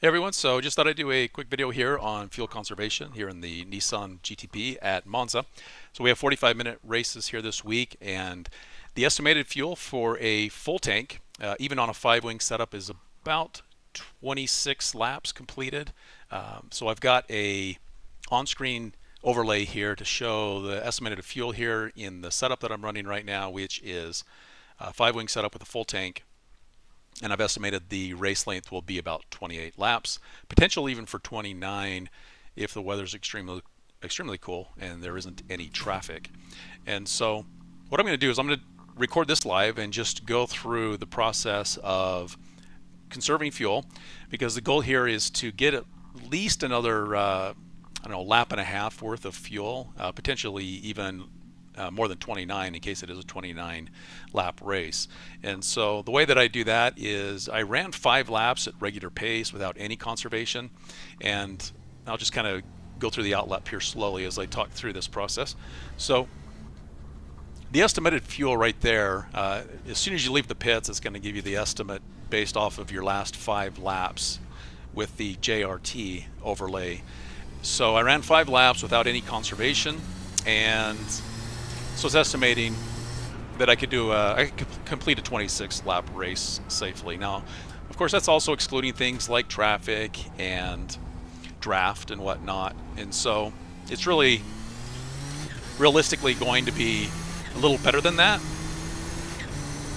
Hey everyone, so just thought I'd do a quick video here on fuel conservation here in the Nissan GTP at Monza. So we have 45-minute races here this week, and the estimated fuel for a full tank, even on a 5-wing setup, is about 26 laps completed. So I've got a on-screen overlay here to show the estimated fuel here in the setup that I'm running right now, which is a 5-wing setup with a full tank. And I've estimated the race length will be about 28 laps, potential even for 29 if the weather's extremely cool and there isn't any traffic. And so what I'm going to do is I'm going to record this live and just go through the process of conserving fuel, because the goal here is to get at least another I don't know, lap and a half worth of fuel, potentially even more than 29 in case it is a 29 lap race. And so the way that I do that is I ran 5 laps at regular pace without any conservation, and I'll just kind of go through the outlap here slowly as I talk through this process. So the estimated fuel right there, as soon as you leave the pits, it's going to give you the estimate based off of your last 5 laps with the JRT overlay. So I ran 5 laps without any conservation, and so it's estimating that I could complete a 26 lap race safely. Now, of course, that's also excluding things like traffic and draft and whatnot. And so it's really realistically going to be a little better than that.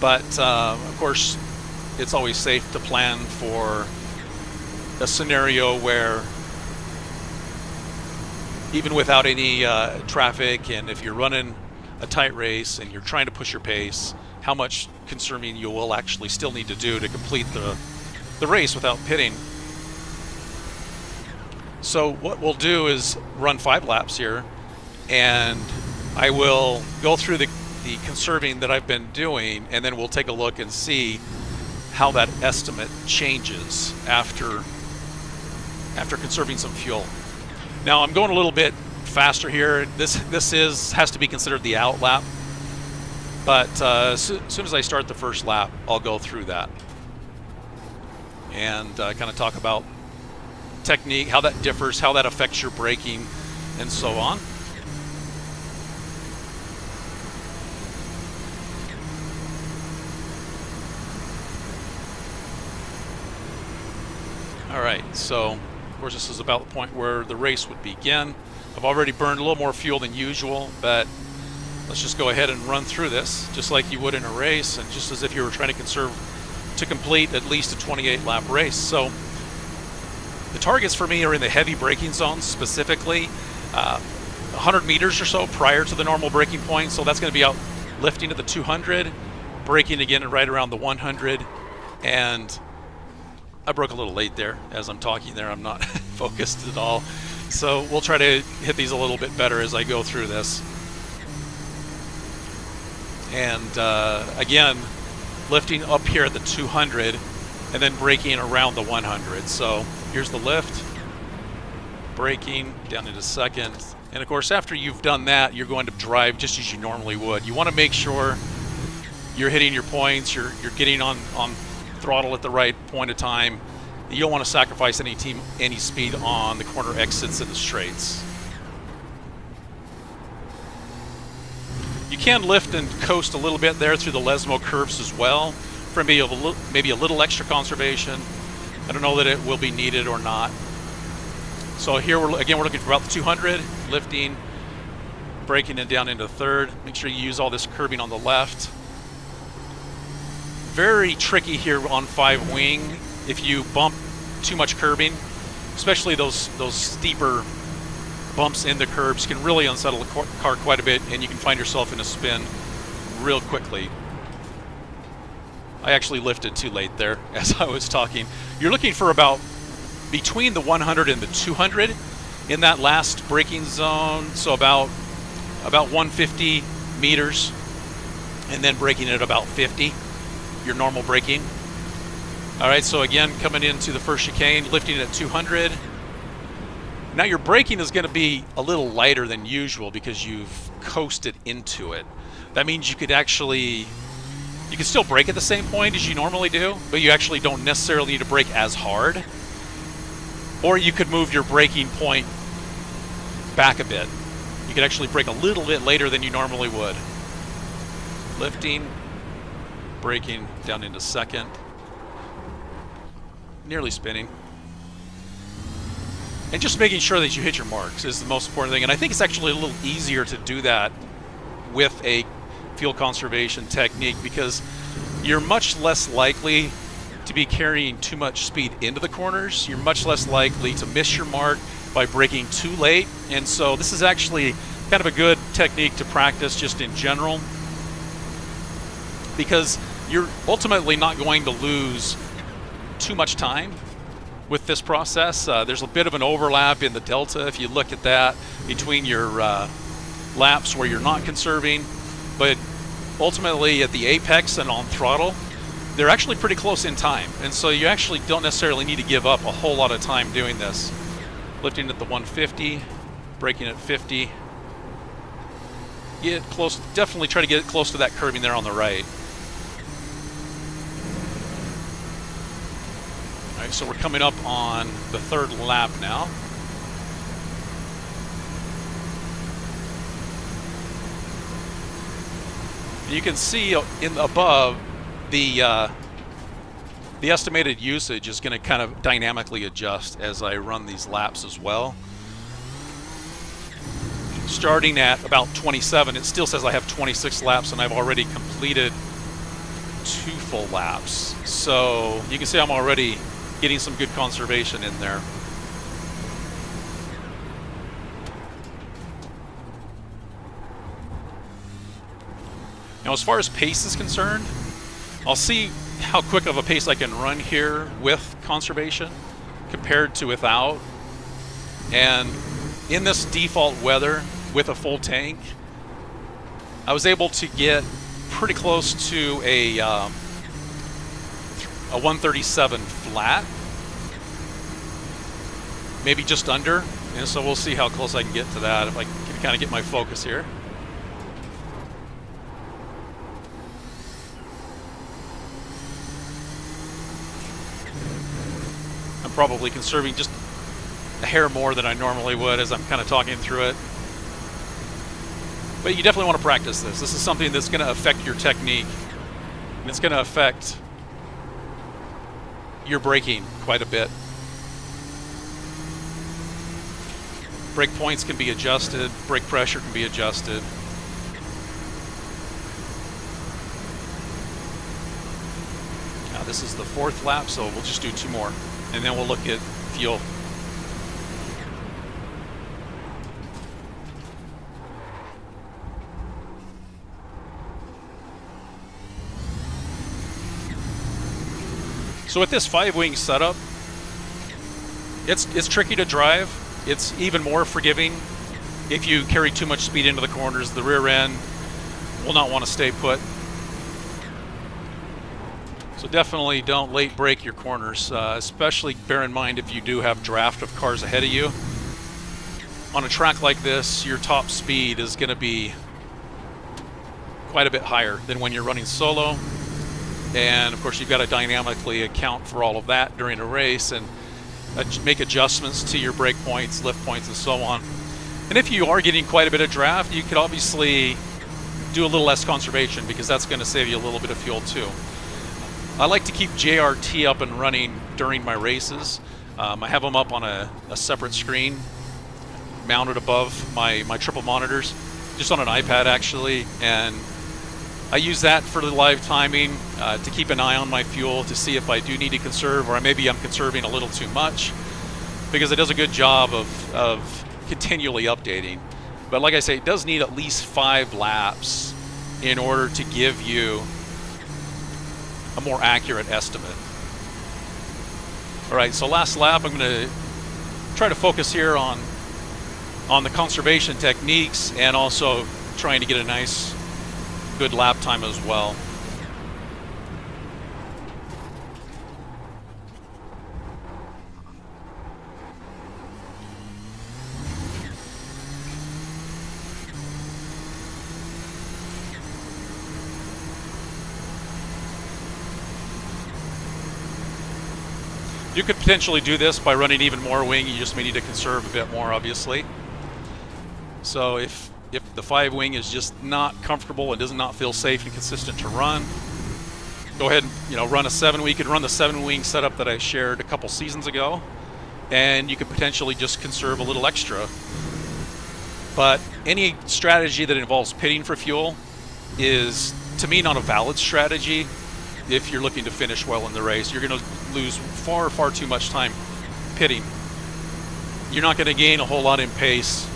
But of course, it's always safe to plan for a scenario where even without any traffic, and if you're running a tight race and you're trying to push your pace, how much conserving you will actually still need to do to complete the race without pitting. So what we'll do is run 5 laps here, and I will go through the conserving that I've been doing, and then we'll take a look and see how that estimate changes after conserving some fuel. Now I'm going a little bit faster here. This has to be considered the out lap, but as soon as I start the first lap, I'll go through that and kind of talk about technique, how that differs, how that affects your braking, and so on. All right, so of course this is about the point where the race would begin. I've already burned a little more fuel than usual, but let's just go ahead and run through this just like you would in a race, and just as if you were trying to conserve to complete at least a 28 lap race. So the targets for me are in the heavy braking zones, specifically 100 meters or so prior to the normal braking point. So that's going to be out lifting at the 200, braking again right around the 100. And I broke a little late there as I'm talking there. I'm not focused at all. So we'll try to hit these a little bit better as I go through this. And again, lifting up here at the 200 and then braking around the 100. So here's the lift, braking down into second. And of course, after you've done that, you're going to drive just as you normally would. You want to make sure you're hitting your points, you're getting on throttle at the right point of time. You don't want to sacrifice any speed on the corner exits and the straights. You can lift and coast a little bit there through the Lesmo curves as well for maybe a little extra conservation. I don't know that it will be needed or not. So here we're looking for about the 200, lifting, braking and down into third. Make sure you use all this curbing on the left. Very tricky here on 5-wing. If you bump too much curbing, especially those steeper bumps in the curbs, can really unsettle the car quite a bit, and you can find yourself in a spin real quickly. I actually lifted too late there as I was talking. You're looking for about between the 100 and the 200 in that last braking zone, so about 150 meters, and then braking at about 50. Your normal braking. All right, so again, coming into the first chicane, lifting at 200. Now your braking is going to be a little lighter than usual because you've coasted into it. That means you could still brake at the same point as you normally do, but you actually don't necessarily need to brake as hard. Or you could move your braking point back a bit. You could actually brake a little bit later than you normally would. Lifting, braking down into second, nearly spinning. And just making sure that you hit your marks is the most important thing. And I think it's actually a little easier to do that with a fuel conservation technique because you're much less likely to be carrying too much speed into the corners. You're much less likely to miss your mark by braking too late. And so this is actually kind of a good technique to practice just in general, because you're ultimately not going to lose too much time with this process. There's a bit of an overlap in the delta, if you look at that, between your laps where you're not conserving, but ultimately at the apex and on throttle, they're actually pretty close in time. And so you actually don't necessarily need to give up a whole lot of time doing this. Lifting at the 150, braking at 50. Get close, definitely try to get close to that curving there on the right. All right, so we're coming up on the third lap now. You can see in above the estimated usage is going to kind of dynamically adjust as I run these laps as well. Starting at about 27, it still says I have 26 laps and I've already completed 2 full laps. So you can see I'm already getting some good conservation in there. Now, as far as pace is concerned, I'll see how quick of a pace I can run here with conservation compared to without. And in this default weather with a full tank, I was able to get pretty close to a 137 flat, maybe just under. And so we'll see how close I can get to that if I can kind of get my focus here. Probably conserving just a hair more than I normally would as I'm kind of talking through it. But you definitely want to practice this. This is something that's going to affect your technique, and it's going to affect your braking quite a bit. Brake points can be adjusted, brake pressure can be adjusted. Now this is the 4th lap, so we'll just do 2 more. And then we'll look at fuel. So with this 5-wing setup, it's tricky to drive. It's even more forgiving if you carry too much speed into the corners. The rear end will not want to stay put. So definitely don't late brake your corners, especially bear in mind if you do have draft of cars ahead of you. On a track like this, your top speed is going to be quite a bit higher than when you're running solo. And of course you've got to dynamically account for all of that during a race and make adjustments to your brake points, lift points, and so on. And if you are getting quite a bit of draft, you could obviously do a little less conservation because that's going to save you a little bit of fuel too. I like to keep JRT up and running during my races. I have them up on a separate screen mounted above my triple monitors, just on an iPad actually, and I use that for the live timing to keep an eye on my fuel to see if I do need to conserve, or maybe I'm conserving a little too much, because it does a good job of continually updating. But like I say, it does need at least 5 laps in order to give you a more accurate estimate. All right, so last lap, I'm going to try to focus here on the conservation techniques and also trying to get a nice, good lap time as well. You could potentially do this by running even more wing. You just may need to conserve a bit more, obviously. So if the 5 wing is just not comfortable and does not feel safe and consistent to run, go ahead and run a 7 wing. You could run the 7 wing setup that I shared a couple seasons ago, and you could potentially just conserve a little extra. But any strategy that involves pitting for fuel is, to me, not a valid strategy. If you're looking to finish well in the race, you're going to lose far too much time pitting. You're not going to gain a whole lot in pace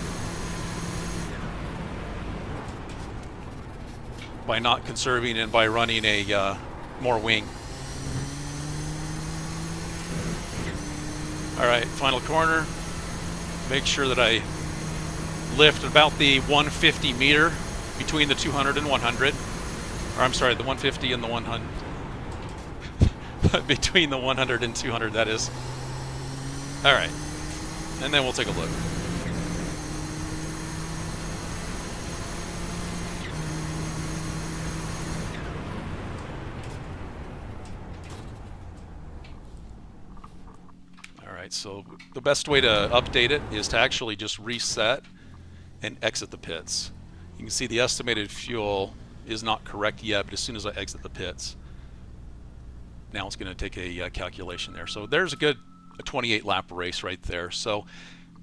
by not conserving and by running a more wing. All right, final corner. Make sure that I lift about the 150 meter between the 200 and 100. Or I'm sorry, the 150 and the 100. Between the 100 and 200, that is. All right, and then we'll take a look. All right, so the best way to update it is to actually just reset and exit the pits. You can see the estimated fuel is not correct yet, but as soon as I exit the pits, now it's going to take a calculation there. So there's a 28 lap race right there. So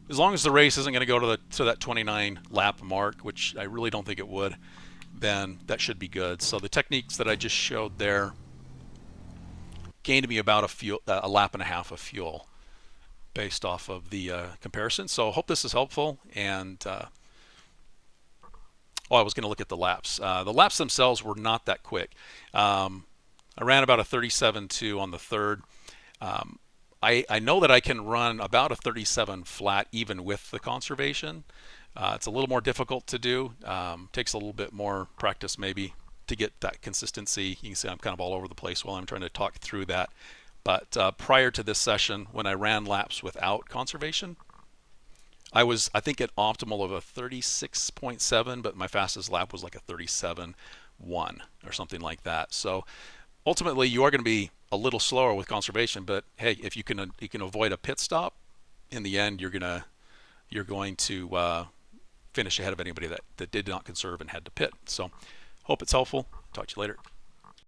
as long as the race isn't going to go to that 29 lap mark, which I really don't think it would, then that should be good. So the techniques that I just showed there gained me about a lap and a half of fuel based off of the comparison. So I hope this is helpful. And I was going to look at the laps. The laps themselves were not that quick. I ran about a 37.2 on the third. I know that I can run about a 37 flat even with the conservation. It's a little more difficult to do. Takes a little bit more practice maybe to get that consistency. You can see I'm kind of all over the place while I'm trying to talk through that. But prior to this session, when I ran laps without conservation, I think at optimal of a 36.7, but my fastest lap was like a 37.1 or something like that. So ultimately, you are going to be a little slower with conservation, but hey, if you can avoid a pit stop, in the end, you're going to finish ahead of anybody that did not conserve and had to pit. So, hope it's helpful. Talk to you later.